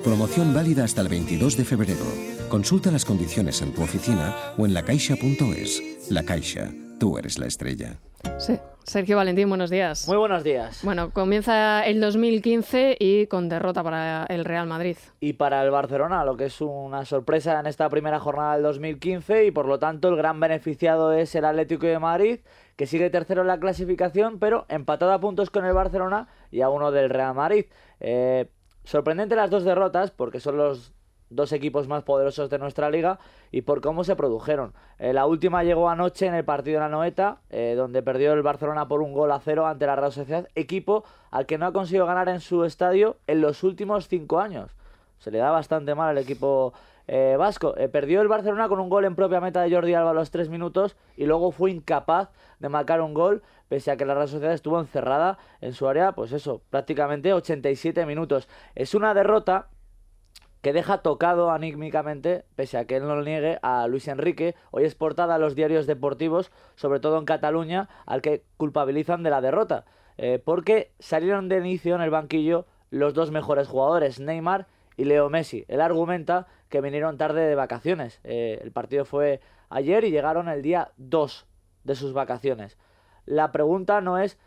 [SPEAKER 19] Promoción válida hasta el 22 de febrero. Consulta las condiciones en tu oficina o en lacaixa.es. La Caixa, tú eres la estrella.
[SPEAKER 1] Sí, Sergio Valentín, buenos días.
[SPEAKER 3] Muy buenos días.
[SPEAKER 1] Bueno, comienza el 2015 y con derrota para el Real Madrid.
[SPEAKER 3] Y para el Barcelona, lo que es una sorpresa en esta primera jornada del 2015 y por lo tanto el gran beneficiado es el Atlético de Madrid, que sigue tercero en la clasificación, pero empatado a puntos con el Barcelona y a uno del Real Madrid. Sorprendente las dos derrotas porque son los dos equipos más poderosos de nuestra liga y por cómo se produjeron. La última llegó anoche en el partido de la Anoeta, donde perdió el Barcelona por 1-0 ante la Real Sociedad, equipo al que no ha conseguido ganar en su estadio en los últimos 5 años. Se le da bastante mal al equipo vasco. Perdió el Barcelona con un gol en propia meta de Jordi Alba a los 3 minutos y luego fue incapaz de marcar un gol, pese a que la Real Sociedad estuvo encerrada en su área, pues eso, prácticamente 87 minutos. Es una derrota que deja tocado anímicamente, pese a que él no lo niegue, a Luis Enrique. Hoy es portada a los diarios deportivos, sobre todo en Cataluña, al que culpabilizan de la derrota, porque salieron de inicio en el banquillo los dos mejores jugadores, Neymar y Leo Messi. Él argumenta que vinieron tarde de vacaciones. El partido fue ayer y llegaron el día 2 de sus vacaciones. La pregunta no es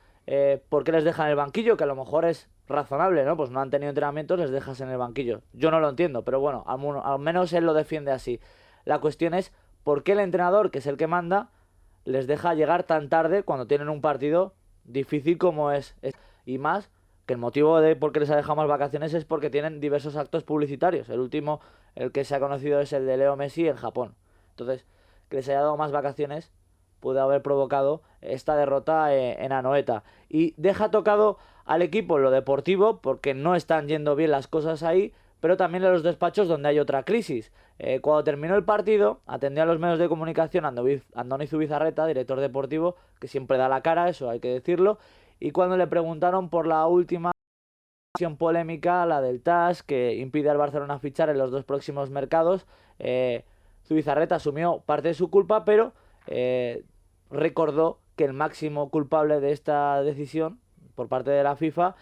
[SPEAKER 3] por qué les dejan el banquillo, que a lo mejor es razonable, ¿no? Pues no han tenido entrenamientos, les dejas en el banquillo. Yo no lo entiendo, pero bueno, al menos él lo defiende así. La cuestión es por qué el entrenador, que es el que manda, les deja llegar tan tarde cuando tienen un partido difícil como es. Y más que el motivo de por qué les ha dejado más vacaciones es porque tienen diversos actos publicitarios. El último, el que se ha conocido, es el de Leo Messi en Japón. Entonces, que les haya dado más vacaciones puede haber provocado esta derrota en Anoeta. Y deja tocado al equipo en lo deportivo porque no están yendo bien las cosas ahí, pero también en los despachos donde hay otra crisis. Cuando terminó el partido, atendió a los medios de comunicación Andoni Zubizarreta, director deportivo, que siempre da la cara, eso hay que decirlo, y cuando le preguntaron por la última polémica, la del TAS, que impide al Barcelona fichar en los dos próximos mercados, Zubizarreta asumió parte de su culpa, pero recordó que el máximo culpable de esta decisión por parte de la FIFA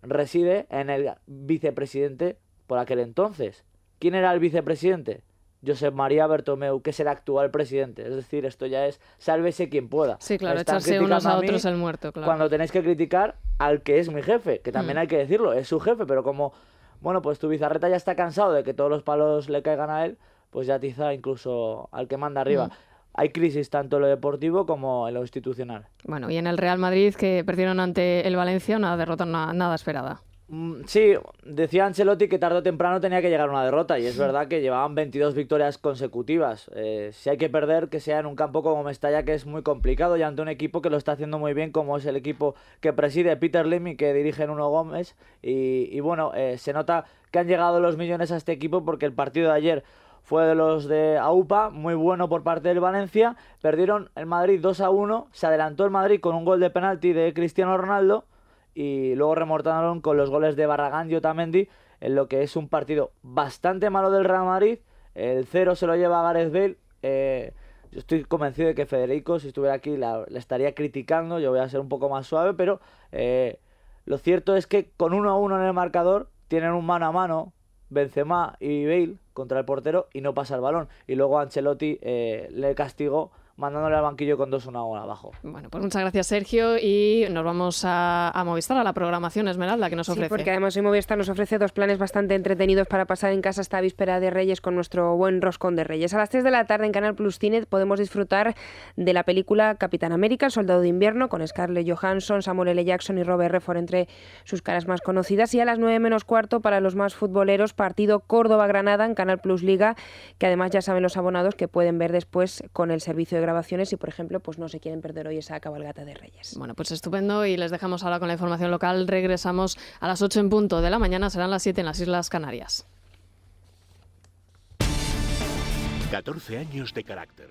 [SPEAKER 3] reside en el vicepresidente por aquel entonces. ¿Quién era el vicepresidente? Josep María Bertomeu, que es el actual presidente. Es decir, esto ya es sálvese quien pueda.
[SPEAKER 1] Sí, claro, echarse unos a otros el muerto, claro.
[SPEAKER 3] Cuando tenéis que criticar al que es mi jefe, que también hay que decirlo, es su jefe, pero como, bueno, pues Zubizarreta ya está cansado de que todos los palos le caigan a él, pues ya atiza incluso al que manda arriba. Hay crisis tanto en lo deportivo como en lo institucional.
[SPEAKER 1] Bueno, y en el Real Madrid, que perdieron ante el Valencia, una derrota nada esperada.
[SPEAKER 3] Sí, decía Ancelotti que tarde o temprano tenía que llegar una derrota, y es verdad que llevaban 22 victorias consecutivas. Si hay que perder, que sea en un campo como Mestalla, que es muy complicado, y ante un equipo que lo está haciendo muy bien, como es el equipo que preside Peter Lim y que dirige Nuno Gómez. Y bueno, se nota que han llegado los millones a este equipo porque el partido de ayer fue de los de AUPA, muy bueno por parte del Valencia. Perdieron el Madrid 2-1, se adelantó el Madrid con un gol de penalti de Cristiano Ronaldo y luego remontaron con los goles de Barragán y Otamendi en lo que es un partido bastante malo del Real Madrid. El 0 se lo lleva a Gareth Bale. Yo estoy convencido de que Federico, si estuviera aquí, le estaría criticando. Yo voy a ser un poco más suave, pero lo cierto es que con 1-1 en el marcador tienen un mano a mano Benzema y Bale contra el portero y no pasa el balón. Y luego Ancelotti le castigó mandándole al banquillo con 2-1 abajo.
[SPEAKER 1] Bueno, pues muchas gracias, Sergio, y nos vamos a Movistar, a la programación Esmeralda que nos ofrece.
[SPEAKER 17] Sí, porque además hoy Movistar nos ofrece dos planes bastante entretenidos para pasar en casa esta víspera de Reyes con nuestro buen roscón de Reyes. A las 3 de la tarde en Canal Plus Cine podemos disfrutar de la película Capitán América, el Soldado de Invierno, con Scarlett Johansson, Samuel L. Jackson y Robert Redford entre sus caras más conocidas. Y a las 9 menos cuarto, para los más futboleros, partido Córdoba-Granada en Canal Plus Liga, que además ya saben los abonados que pueden ver después con el servicio de grabaciones y, por ejemplo, pues no se quieren perder hoy esa cabalgata de Reyes.
[SPEAKER 1] Bueno, pues estupendo, y les dejamos ahora con la información local. Regresamos a las 8 en punto de la mañana, serán las 7 en las Islas Canarias.
[SPEAKER 4] 14 años de carácter.